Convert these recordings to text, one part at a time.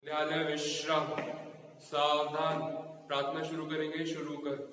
विद्यालय विश्राम। सावधान, प्रार्थना शुरू करेंगे। शुरू कर।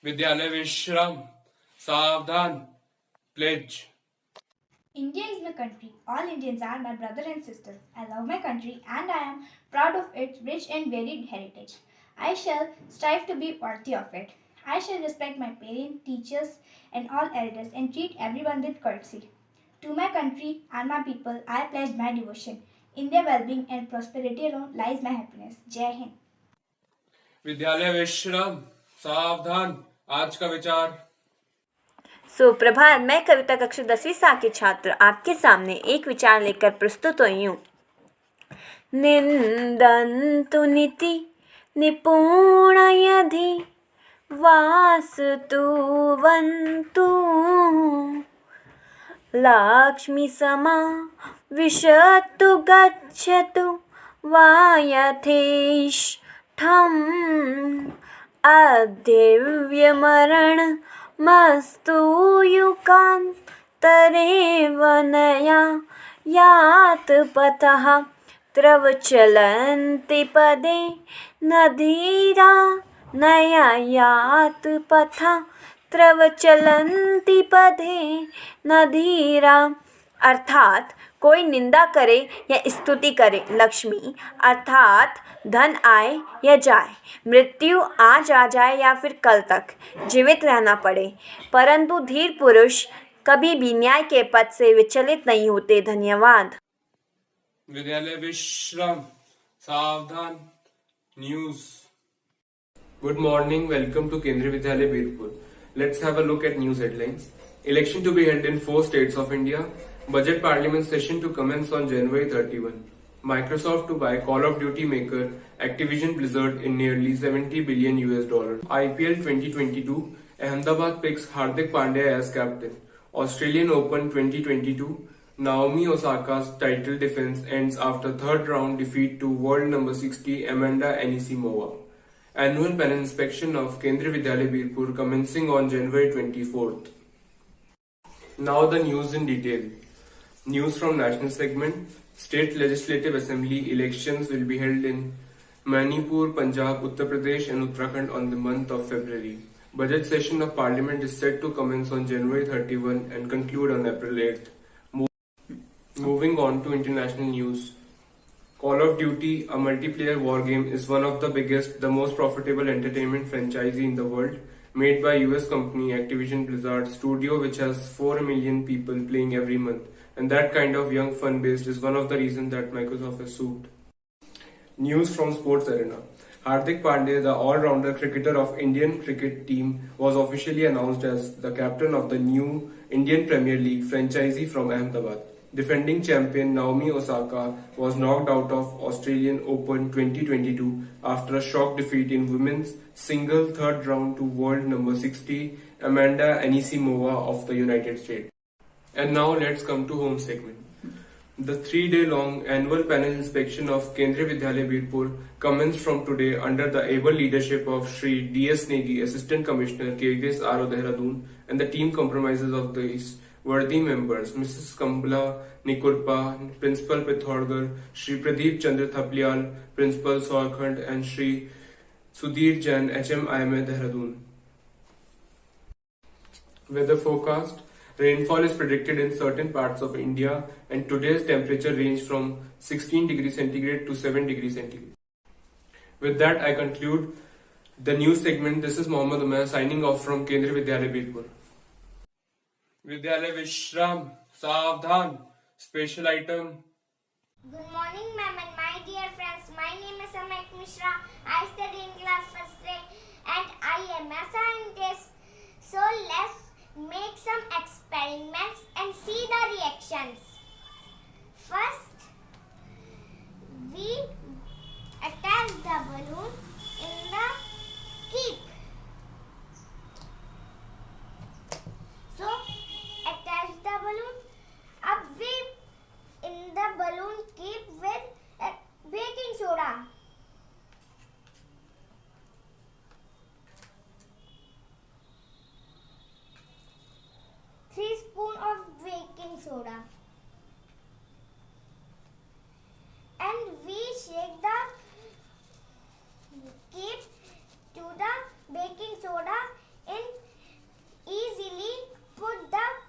विद्यालय विश्राम। सावधान, pledge. India is my country. All Indians are my brother and sisters. I love my country and I am proud of its rich and varied heritage. I shall strive to be worthy of it. I shall respect my parents, teachers, and all elders and treat everyone with courtesy. To my country and my people, I pledge my devotion. In their well-being and prosperity alone lies my happiness. Jai Hind. विद्यालय विश्राम। सावधान, आज का विचार। सुप्रभात। मैं कविता कक्षा 10वीं सा के छात्र आपके सामने एक विचार लेकर प्रस्तुत हुई हूँ। निंदन्तु नीति निपुणयधि वास्तु वन्तु लक्ष्मी समा विशतु गच्छतु वायथेष्ठम् अदिव्यमरण मस्तु युकान्तरे वनया यात पथः त्रवचलन्ति पदे नधीरा नया यात पथा त्रवचलन्ति पदे नधीरा। अर्थात कोई निंदा करे या स्तुति करे, लक्ष्मी अर्थात धन आए या जाए, मृत्यु आज आ जाए या फिर कल तक जीवित रहना पड़े, परंतु धीर पुरुष कभी भी न्याय के पथ से विचलित नहीं होते। धन्यवाद। विद्यालय विश्राम। सावधान, news. Good morning. Welcome to Kendriya Vidyalaya Birpur. Let's have a look at news headlines. Election to be held in 4 states of India. Budget Parliament session to commence on January 31. Microsoft to buy Call of Duty maker Activision Blizzard in nearly $70 billion US. IPL 2022. Ahmedabad picks Hardik Pandya as captain. Australian Open 2022. Naomi Osaka's title defense ends after third round defeat to world number 60 Amanda Anisimova. Annual panel inspection of Kendriya Vidyalaya Birpur commencing on January 24th. Now the news in detail. News from national segment. State Legislative Assembly elections will be held in Manipur, Punjab, Uttar Pradesh and Uttarakhand on the month of February. Budget session of Parliament is set to commence on January 31 and conclude on April 8th. Moving on to international news. Call of Duty, a multiplayer war game, is one of the biggest, the most profitable entertainment franchise in the world, made by US company Activision Blizzard Studio, which has 4 million people playing every month. And that kind of young fun based is one of the reasons that Microsoft is sued. News from Sports Arena. Hardik Pandya, the all-rounder cricketer of Indian cricket team, was officially announced as the captain of the new Indian Premier League franchisee from Ahmedabad. Defending champion Naomi Osaka was knocked out of Australian Open 2022 after a shock defeat in women's single third round to world number 60 Amanda Anisimova of the United States. And now let's come to home segment. The 3-day-long annual panel inspection of Kendriya Vidyalaya Birpur commenced from today under the able leadership of Shri D.S. Negi, Assistant Commissioner, KGS RO Dehradun, and the team comprises of these worthy members: Mrs. Kambala Nikurpa, Principal Pithodgar, Shri Pradeep Chandra Thaplial, Principal Saurkhand, and Shri Sudhir Jain, HM IMA Dehradun. Weather forecast. Rainfall is predicted in certain parts of India, and today's temperature range from 16 degrees centigrade to 7 degrees centigrade. With that, I conclude the news segment. This is Mohammad Umair signing off from Kendriya Vidyalaya Birpur. Vidyalaya Vishram, Savdhan, special item. Good morning, ma'am, and my dear friends. My name is Amek Mishra. I study in class first grade, and I am a scientist. So let's make some experiments and see the reactions. First, we attach the balloon in the keep. So, attach the balloon. Ab we in the balloon keep with baking soda. Teaspoon of baking soda, and we shake the keep to the baking soda and easily put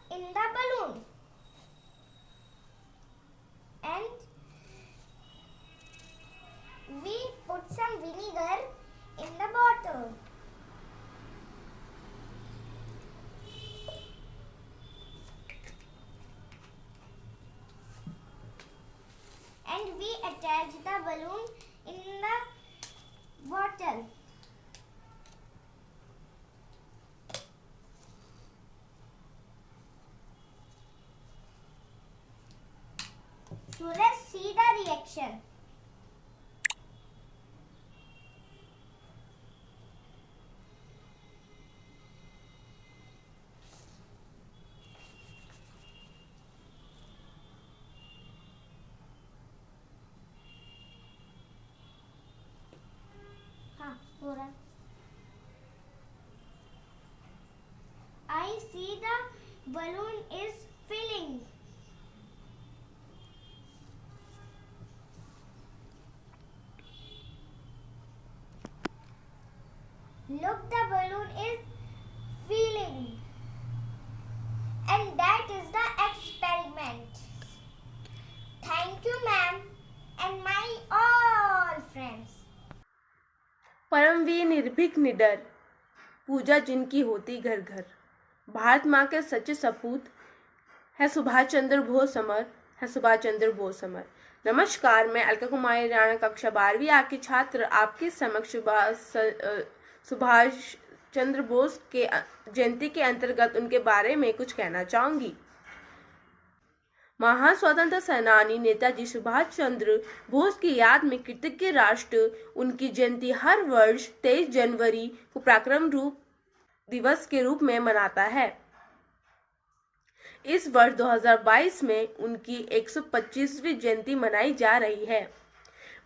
in the balloon, and we put some vinegar in the bottle. And we attach the balloon in the bottle. So let's see the reaction. I see the balloon is filling. Look, the balloon is filling. And that is the experiment. Thank you, ma'am, and my all friends. परमवीर निर्भीक निडर, पूजा जिनकी होती घर घर, भारत माँ के सच्चे सपूत है सुभाष चंद्र बोस अमर, है सुभाष चंद्र बोस अमर। नमस्कार, मैं अलका कुमारी राणा कक्षा 12वीं आ की छात्र आपके समक्ष सुभाष चंद्र बोस के जयंती के अंतर्गत उनके बारे में कुछ कहना चाहूंगी। महान स्वतंत्रता सेनानी नेताजी सुभाष चंद्र बोस की याद में कृतज्ञ राष्ट्र उनकी जयंती हर वर्ष 23 जनवरी को पराक्रम दिवस के रूप में मनाता है। इस वर्ष 2022 में उनकी 125वीं जयंती मनाई जा रही है।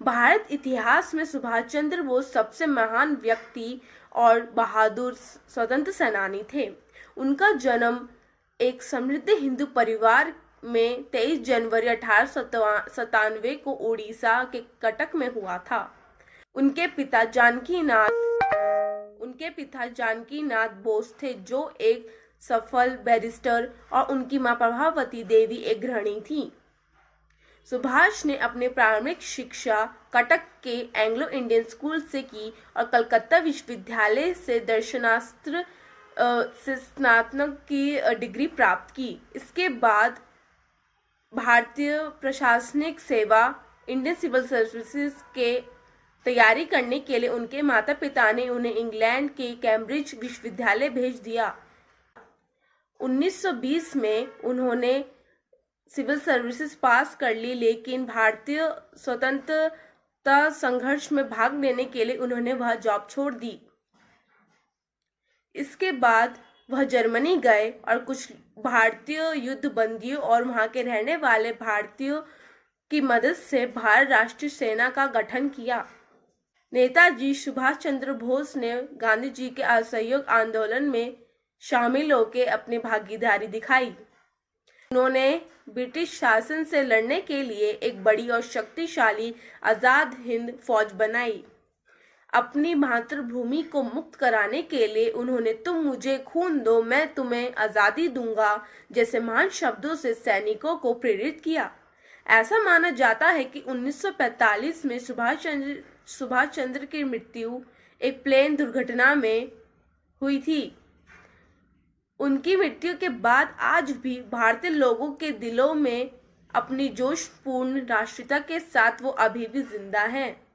भारत इतिहास में सुभाष चंद्र बोस सबसे महान व्यक्ति और बहादुर स्वतंत्र सेनानी थे। उनका जन्म एक समृद्ध हिंदू परिवार में 23 जनवरी 1897 को उड़ीसा के कटक में हुआ था। उनके पिता जानकी नाथ बोस थे, जो एक सफल बैरिस्टर, और उनकी मां प्रभावती देवी एक गृहिणी थी। सुभाष ने अपनी प्रारंभिक शिक्षा कटक के एंग्लो इंडियन स्कूल से की और कलकत्ता विश्वविद्यालय से दर्शनशास्त्र से स्नातक की डिग्री प्राप्त की। इसके बाद भारतीय प्रशासनिक सेवा इंडियन सिविल सर्विसेज के तैयारी करने के लिए उनके माता पिता ने उन्हें इंग्लैंड के कैम्ब्रिज विश्वविद्यालय भेज दिया। 1920 में उन्होंने सिविल सर्विसेज पास कर ली, लेकिन भारतीय स्वतंत्रता संघर्ष में भाग लेने के लिए उन्होंने वह जॉब छोड़ दी। इसके बाद वह जर्मनी गए और कुछ भारतीय युद्ध बंदियों और वहां के रहने वाले भारतीयों की मदद से भारत राष्ट्रीय सेना का गठन किया। नेताजी सुभाष चंद्र बोस ने गांधी जी के असहयोग आंदोलन में शामिल होकर अपनी भागीदारी दिखाई। उन्होंने ब्रिटिश शासन से लड़ने के लिए एक बड़ी और शक्तिशाली आजाद हिंद फौज बनाई। अपनी मातृभूमि को मुक्त कराने के लिए उन्होंने "तुम मुझे खून दो, मैं तुम्हें आजादी दूंगा" जैसे महान शब्दों से सैनिकों को प्रेरित किया। ऐसा माना जाता है कि 1945 में सुभाष चंद्र की मृत्यु एक प्लेन दुर्घटना में हुई थी। उनकी मृत्यु के बाद आज भी भारतीय लोगों के दिलों में अपनी जोशपूर्ण राष्ट्रीयता के साथ वो अभी भी जिंदा हैं।